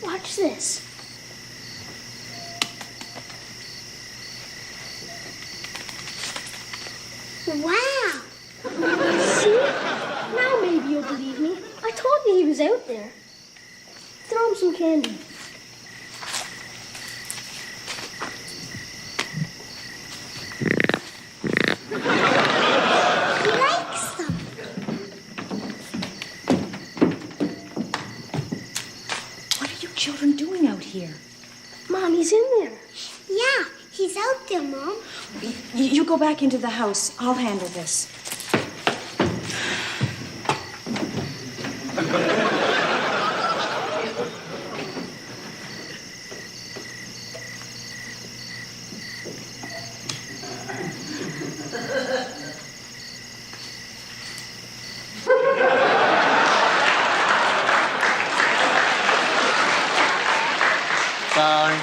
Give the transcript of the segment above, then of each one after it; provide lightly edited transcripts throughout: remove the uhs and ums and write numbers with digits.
Watch this. Wow. See? Now maybe you'll believe me. I told you he was out there. Throw him some candy. He likes them. What are you children doing out here? Mom, he's in there. Yeah, he's out there, Mom. You go back into the house. I'll handle this.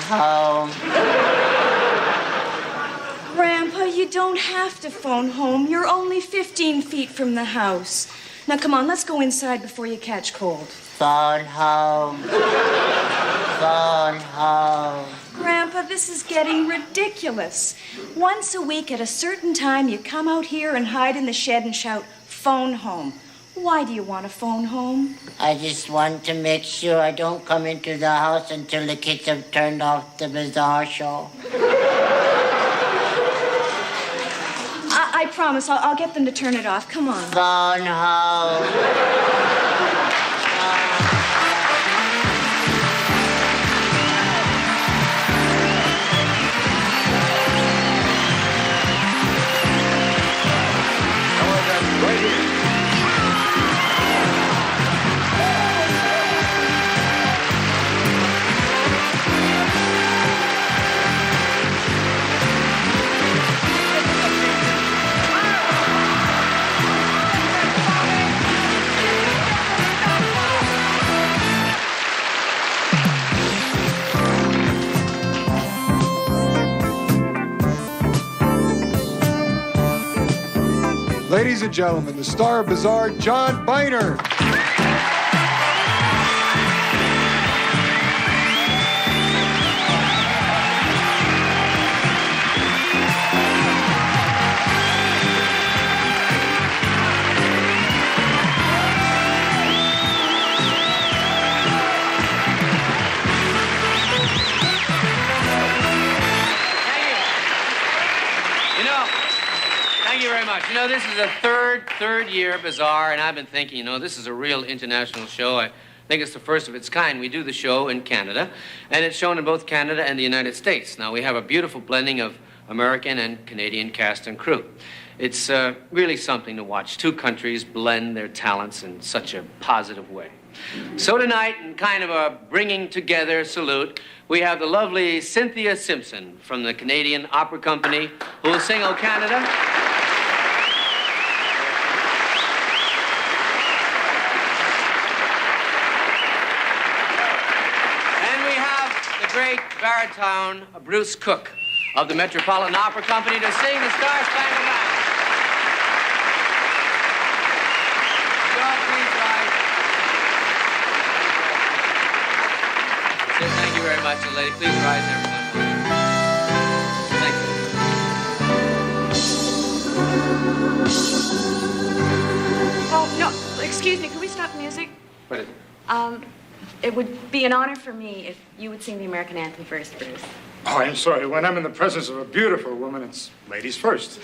Home. Grandpa, you don't have to phone home. You're only 15 feet from the house. Now, come on, let's go inside before you catch cold. Phone home. Phone home. Grandpa, this is getting ridiculous. Once a week at a certain time, you come out here and hide in the shed and shout, phone home. Why do you want to phone home? I just want to make sure I don't come into the house until the kids have turned off the Bazaar show. I promise. I'll get them to turn it off. Come on. Phone home. Ladies and gentlemen, the star of Bazaar, John Biner. Thank you very much. You know, this is the third year Bazaar, and I've been thinking, this is a real international show. I think it's the first of its kind. We do the show in Canada, and it's shown in both Canada and the United States. Now, we have a beautiful blending of American and Canadian cast and crew. It's really something to watch. Two countries blend their talents in such a positive way. So tonight, in kind of a bringing together salute, we have the lovely Cynthia Simpson from the Canadian Opera Company, who will sing O Canada. Great baritone Bruce Cook of the Metropolitan Opera Company to sing the Star Spangled Banner. Would you all please rise? Thank you very much, lady. Please rise, everyone. Thank you. Oh, no, excuse me, can we stop the music? What is it? It would be an honor for me if you would sing the American anthem first, Bruce. Oh, I'm sorry. When I'm in the presence of a beautiful woman, it's ladies first.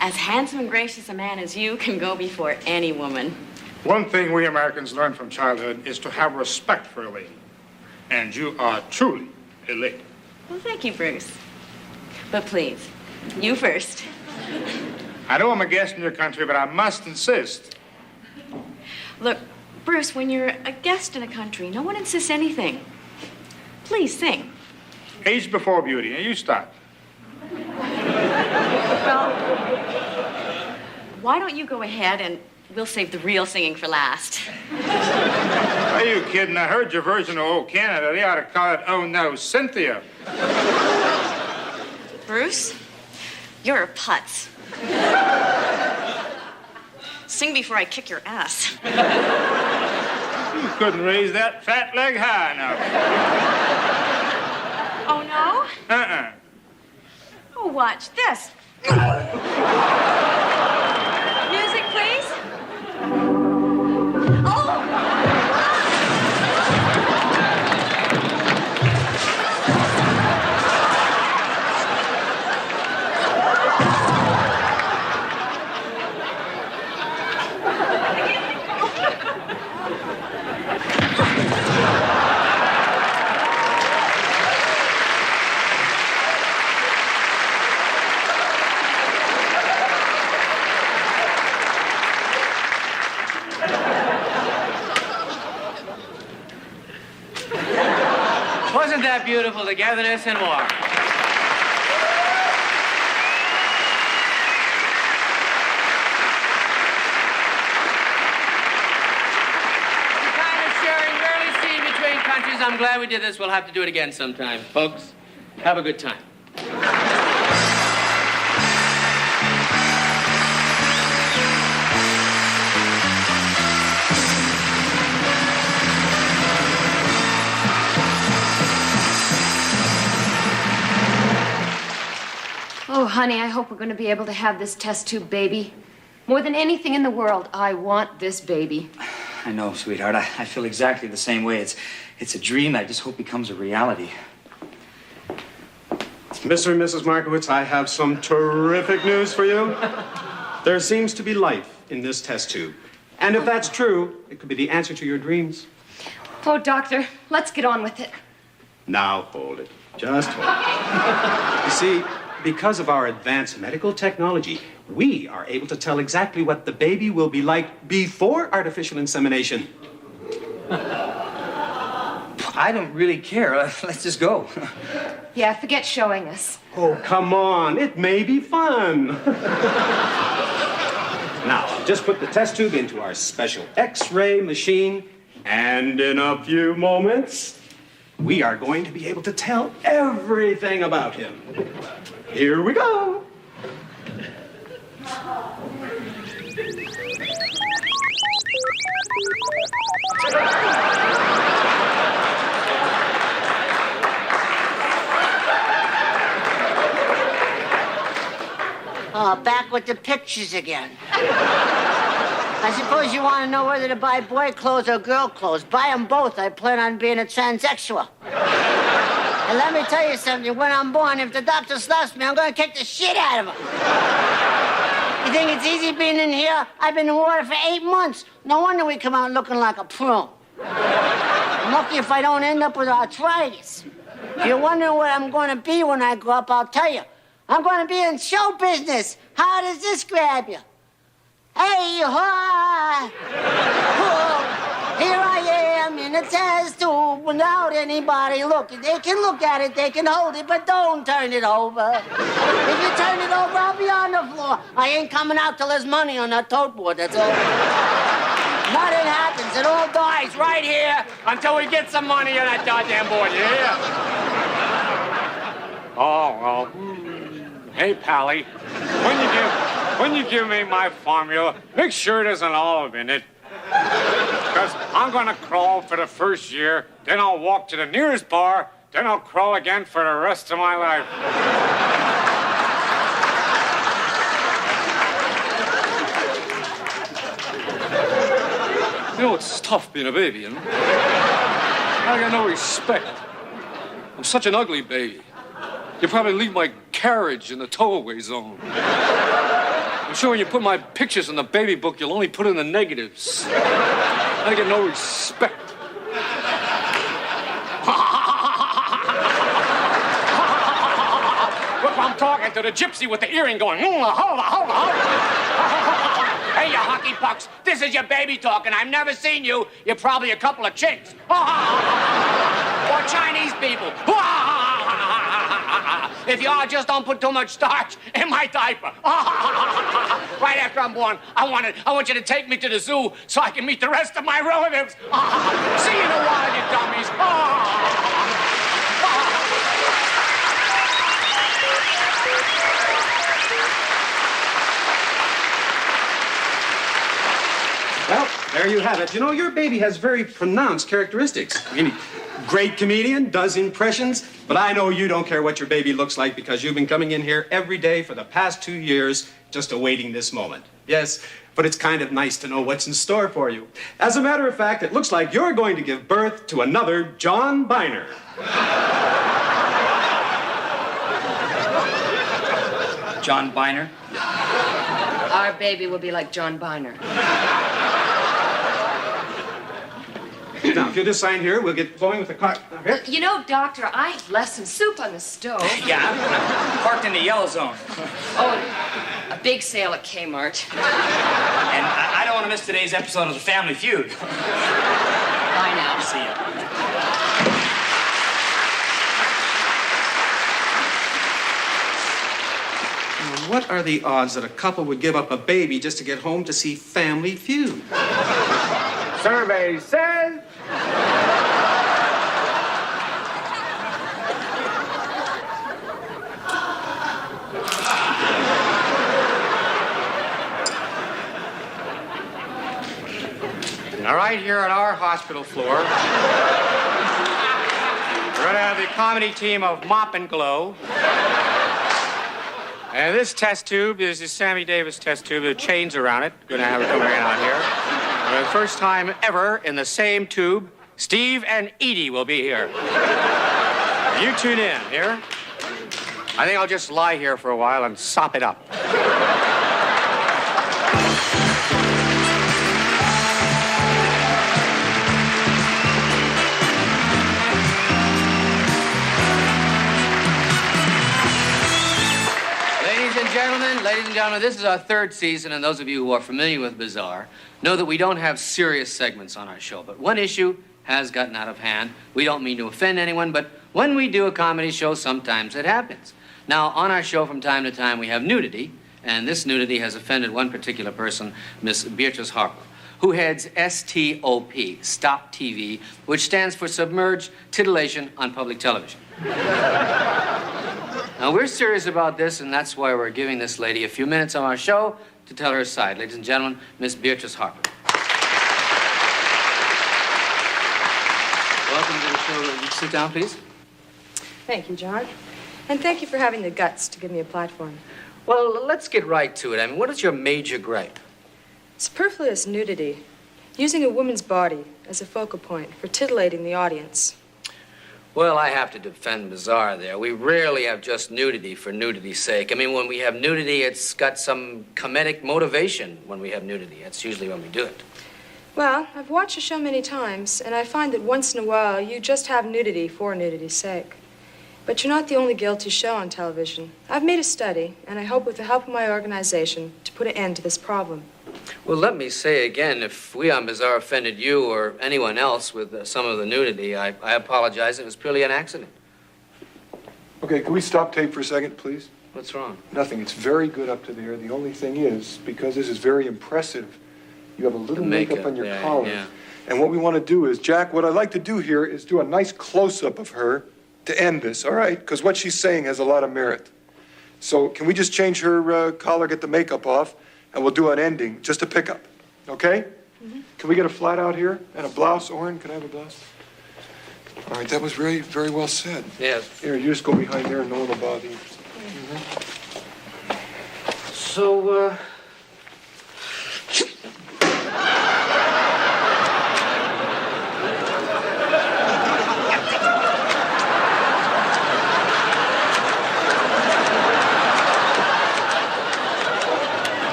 As handsome and gracious a man as you can go before any woman. One thing we Americans learn from childhood is to have respect for a lady. And you are truly a lady. Well, thank you, Bruce. But please, you first. I know I'm a guest in your country, but I must insist. Look, Bruce, when you're a guest in a country, no one insists anything. Please sing. Age before beauty. Now you start. Well, why don't you go ahead and we'll save the real singing for last. Are you kidding? I heard your version of Oh Canada. They ought to call it Oh No, Cynthia. Bruce, you're a putz. Sing before I kick your ass. You couldn't raise that fat leg high enough. Oh, no? Uh-uh. Oh, watch this. Music, please. Oh! Wasn't that beautiful, togetherness and more? The kind of sharing rarely seen between countries. I'm glad we did this. We'll have to do it again sometime. Folks, have a good time. Oh, honey, I hope we're going to be able to have this test tube baby. More than anything in the world, I want this baby. I know, sweetheart. I feel exactly the same way. It's a dream I just hope becomes a reality. Mr. and Mrs. Markowitz, I have some terrific news for you. There seems to be life in this test tube. And if that's true, it could be the answer to your dreams. Oh, doctor, let's get on with it. Now, hold it. Just hold it. You see, because of our advanced medical technology, we are able to tell exactly what the baby will be like before artificial insemination. I don't really care. Let's just go. Yeah, forget showing us. Oh, come on. It may be fun. Now, just put the test tube into our special X-ray machine, and in a few moments, we are going to be able to tell everything about him. Here we go. Oh, back with the pictures again. I suppose you want to know whether to buy boy clothes or girl clothes. Buy them both. I plan on being a transsexual. And let me tell you something. When I'm born, if the doctor slaps me, I'm going to kick the shit out of him. You think it's easy being in here? I've been in water for 8 months. No wonder we come out looking like a prune. I'm lucky if I don't end up with arthritis. If you're wondering what I'm going to be when I grow up, I'll tell you. I'm going to be in show business. How does this grab you? Hey, ha! Here I am in a test tube without anybody looking. They can look at it, they can hold it, but don't turn it over. If you turn it over, I'll be on the floor. I ain't coming out till there's money on that tote board, that's all. Nothing happens. It all dies right here until we get some money on that goddamn board, you hear? Oh, well. Hey, Pally, when you give me my formula, make sure there's an olive in it. Because I'm going to crawl for the first year, then I'll walk to the nearest bar, then I'll crawl again for the rest of my life. You know, it's tough being a baby, you know? I got no respect. I'm such an ugly baby. You probably leave my carriage in the towaway zone. I'm sure when you put my pictures in the baby book, you'll only put in the negatives. I get no respect. Look, I'm talking to the gypsy with the earring going, hold on. Hey, you hockey pucks, this is your baby talking. I've never seen you. You're probably a couple of chicks. Or Chinese people. If you are, just don't put too much starch in my diaper. Right after I'm born, I want you to take me to the zoo so I can meet the rest of my relatives. See you in a while, you dummies. Well, there you have have it, you know, your baby has very pronounced characteristics. I mean, great comedian, does impressions, but I know you don't care what your baby looks like because you've been coming in here every day for the past 2 years just awaiting this moment. Yes, but it's kind of nice to know what's in store for you. As a matter of fact, it looks like you're going to give birth to another John Biner. John Biner? Our baby will be like John Biner. Now, if you'll just sign here, we'll get going with the car. Here. You know, Doctor, I have less than soup on the stove. Yeah, I'm parked in the yellow zone. Oh, a big sale at Kmart. And I don't want to miss today's episode of The Family Feud. Bye now. See ya. What are the odds that a couple would give up a baby just to get home to see Family Feud? Survey says... All right, here on our hospital floor, we're going to have the comedy team of Mop and Glow. And this test tube is the Sammy Davis test tube with chains around it. Going to have it coming out here. For the first time ever in the same tube, Steve and Edie will be here. You tune in, here? I think I'll just lie here for a while and sop it up. Ladies and gentlemen, this is our third season, and those of you who are familiar with Bizarre know that we don't have serious segments on our show. But one issue has gotten out of hand. We don't mean to offend anyone, but when we do a comedy show, sometimes it happens. Now, on our show from time to time, we have nudity, and this nudity has offended one particular person, Miss Beatrice Harper, who heads STOP, Stop TV, which stands for Submerged Titillation on Public Television. Now, we're serious about this, and that's why we're giving this lady a few minutes on our show to tell her side. Ladies and gentlemen, Miss Beatrice Harper. Welcome to the show. Sit down, please. Thank you, John. And thank you for having the guts to give me a platform. Well, let's get right to it. I mean, what is your major gripe? Superfluous nudity. Using a woman's body as a focal point for titillating the audience. Well, I have to defend Bizarre there. We rarely have just nudity for nudity's sake. I mean, when we have nudity, it's got some comedic motivation when we have nudity. That's usually when we do it. Well, I've watched the show many times, and I find that once in a while you just have nudity for nudity's sake. But you're not the only guilty show on television. I've made a study, and I hope with the help of my organization to put an end to this problem. Well, let me say again, if we on Bizarre offended you or anyone else with some of the nudity, I apologize. It was purely an accident. Okay, can we stop tape for a second, please? What's wrong? Nothing. It's very good up to there. The only thing is, because this is very impressive, you have a little makeup on your collar. Yeah. And what we want to do is, Jack, what I'd like to do here is do a nice close-up of her to end this, all right? Because what she's saying has a lot of merit. So can we just change her collar, get the makeup off, and we'll do an ending, just a pickup, okay? Mm-hmm. Can we get a flat out here and a blouse, Oren? Can I have a blouse? All right, that was very, very well said. Yes. Here, you just go behind there and no one will bother you. Mm-hmm. So,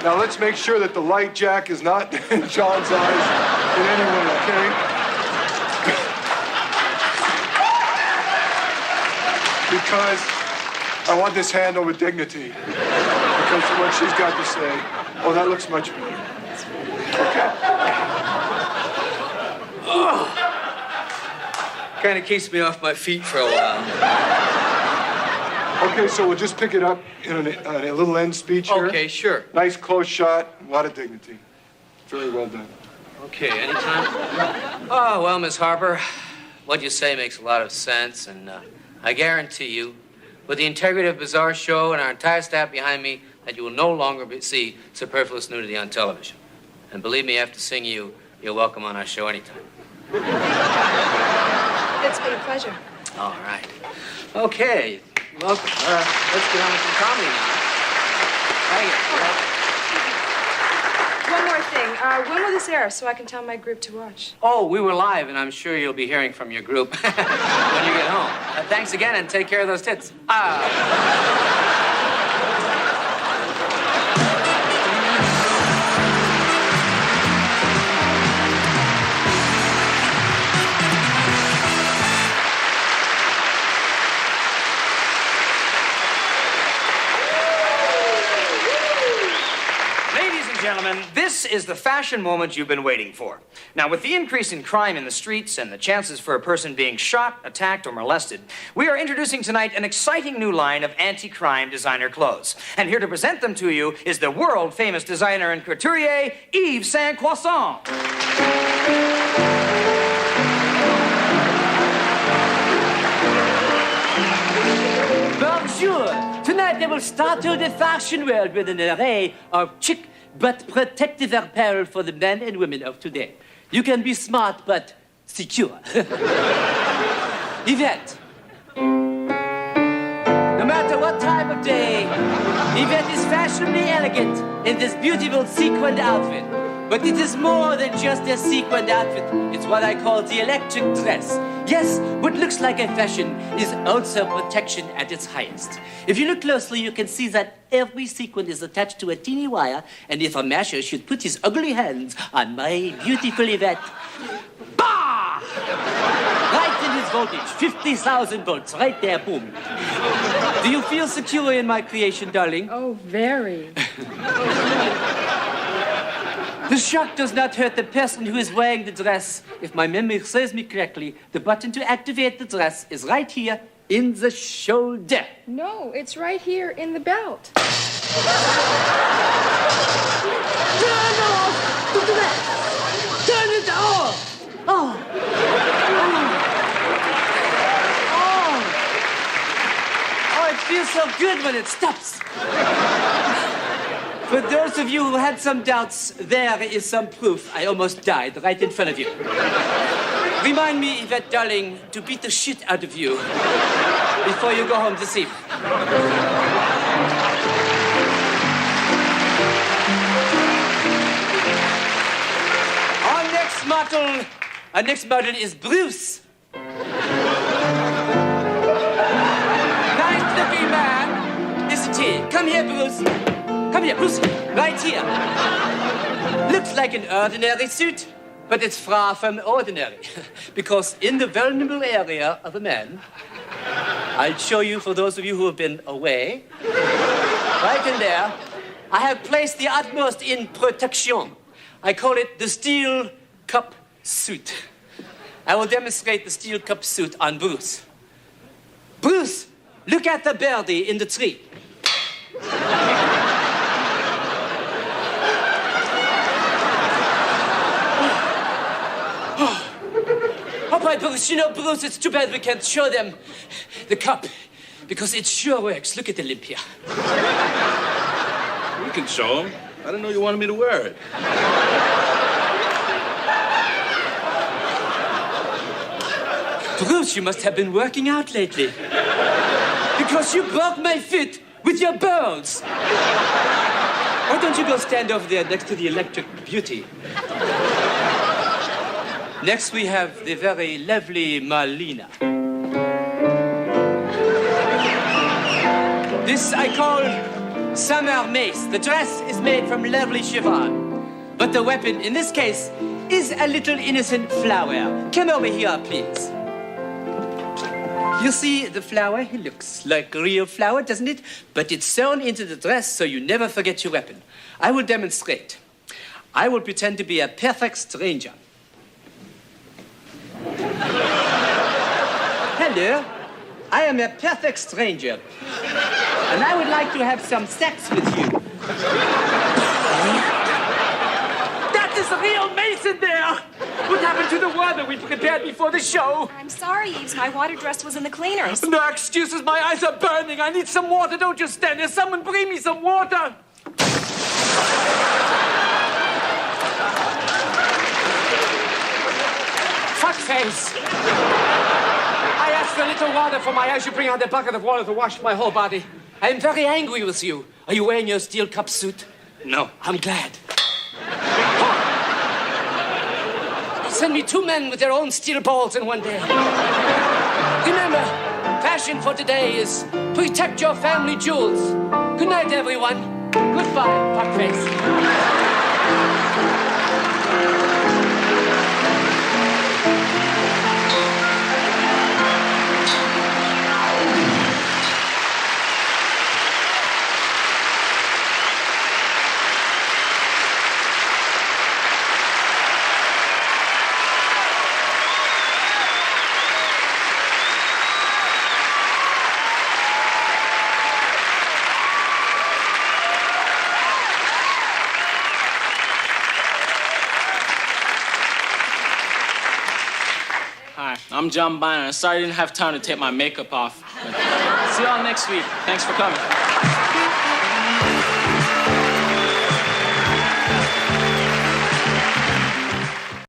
Now let's make sure that the light, Jack, is not in John's eyes in any way, okay? Because I want this handled with dignity. Because of what she's got to say. Oh, that looks much better. Okay. Kind of keeps me off my feet for a while. Okay, so we'll just pick it up in a little end speech here. Okay, sure. Nice close shot, a lot of dignity. Very well done. Okay, anytime. Oh, well, Miss Harper, what you say makes a lot of sense, and I guarantee you, with the integrity of Bizarre Show and our entire staff behind me, that you will no longer see superfluous nudity on television. And believe me, after seeing you, you're welcome on our show anytime. It's been a pleasure. All right. Okay, welcome. Let's get on with some comedy now. Thank you. One more thing. When will this air so I can tell my group to watch? Oh, we were live, and I'm sure you'll be hearing from your group when you get home. Thanks again, and take care of those tits. Gentlemen, this is the fashion moment you've been waiting for. Now, with the increase in crime in the streets and the chances for a person being shot, attacked, or molested, we are introducing tonight an exciting new line of anti-crime designer clothes. And here to present them to you is the world-famous designer and couturier, Yves Saint Croissant. Bonjour. Tonight I will startle the fashion world with an array of chic but protective apparel for the men and women of today. You can be smart but secure. Yvette. No matter what time of day, Yvette is fashionably elegant in this beautiful sequined outfit. But it is more than just a sequined outfit. It's what I call the electric dress. Yes, what looks like a fashion is also protection at its highest. If you look closely, you can see that every sequin is attached to a teeny wire, and if a masher should put his ugly hands on my beautiful Yvette, bah! Right in his voltage, 50,000 volts, right there, boom. Do you feel secure in my creation, darling? Oh, very. The shock does not hurt the person who is wearing the dress. If my memory serves me correctly, the button to activate the dress is right here in the shoulder. No, it's right here in the belt. Turn off the dress! Turn it off! Oh! Oh, it feels so good when it stops. For those of you who had some doubts, there is some proof I almost died right in front of you. Remind me, Yvette, darling, to beat the shit out of you before you go home this evening. Our next model is Bruce. Nice-looking man, isn't he? Come here, Bruce. Come here, Bruce. Right here. Looks like an ordinary suit, but it's far from ordinary. Because in the vulnerable area of a man, I'll show you for those of you who have been away, right in there, I have placed the utmost in protection. I call it the steel cup suit. I will demonstrate the steel cup suit on Bruce. Bruce, look at the birdie in the tree. All right, Bruce, you know, Bruce, it's too bad we can't show them the cup because it sure works. Look at Olympia. We can show them. I didn't know you wanted me to wear it. Bruce, you must have been working out lately because you broke my foot with your balls. Why don't you go stand over there next to the electric beauty? Next, we have the very lovely Marlena. This I call summer mace. The dress is made from lovely chiffon. But the weapon, in this case, is a little innocent flower. Come over here, please. You see the flower? It looks like a real flower, doesn't it? But it's sewn into the dress so you never forget your weapon. I will demonstrate. I will pretend to be a perfect stranger. Hello. I am a perfect stranger. And I would like to have some sex with you. That is a real mace in there! What happened to the water we prepared before the show? I'm sorry, Eves. My water dress was in the cleaners. No excuses. My eyes are burning. I need some water. Don't just stand there. Someone bring me some water. Fuckface. I asked for a little water for my eyes. You bring out a bucket of water to wash my whole body. I am very angry with you. Are you wearing your steel cup suit? No. I'm glad. Send me 2 men with their own steel balls in one day. Remember, fashion for today is protect your family jewels. Good night, everyone. Goodbye, fuckface. Hi, I'm John Byner. Sorry I didn't have time to take my makeup off. But see y'all next week. Thanks for coming.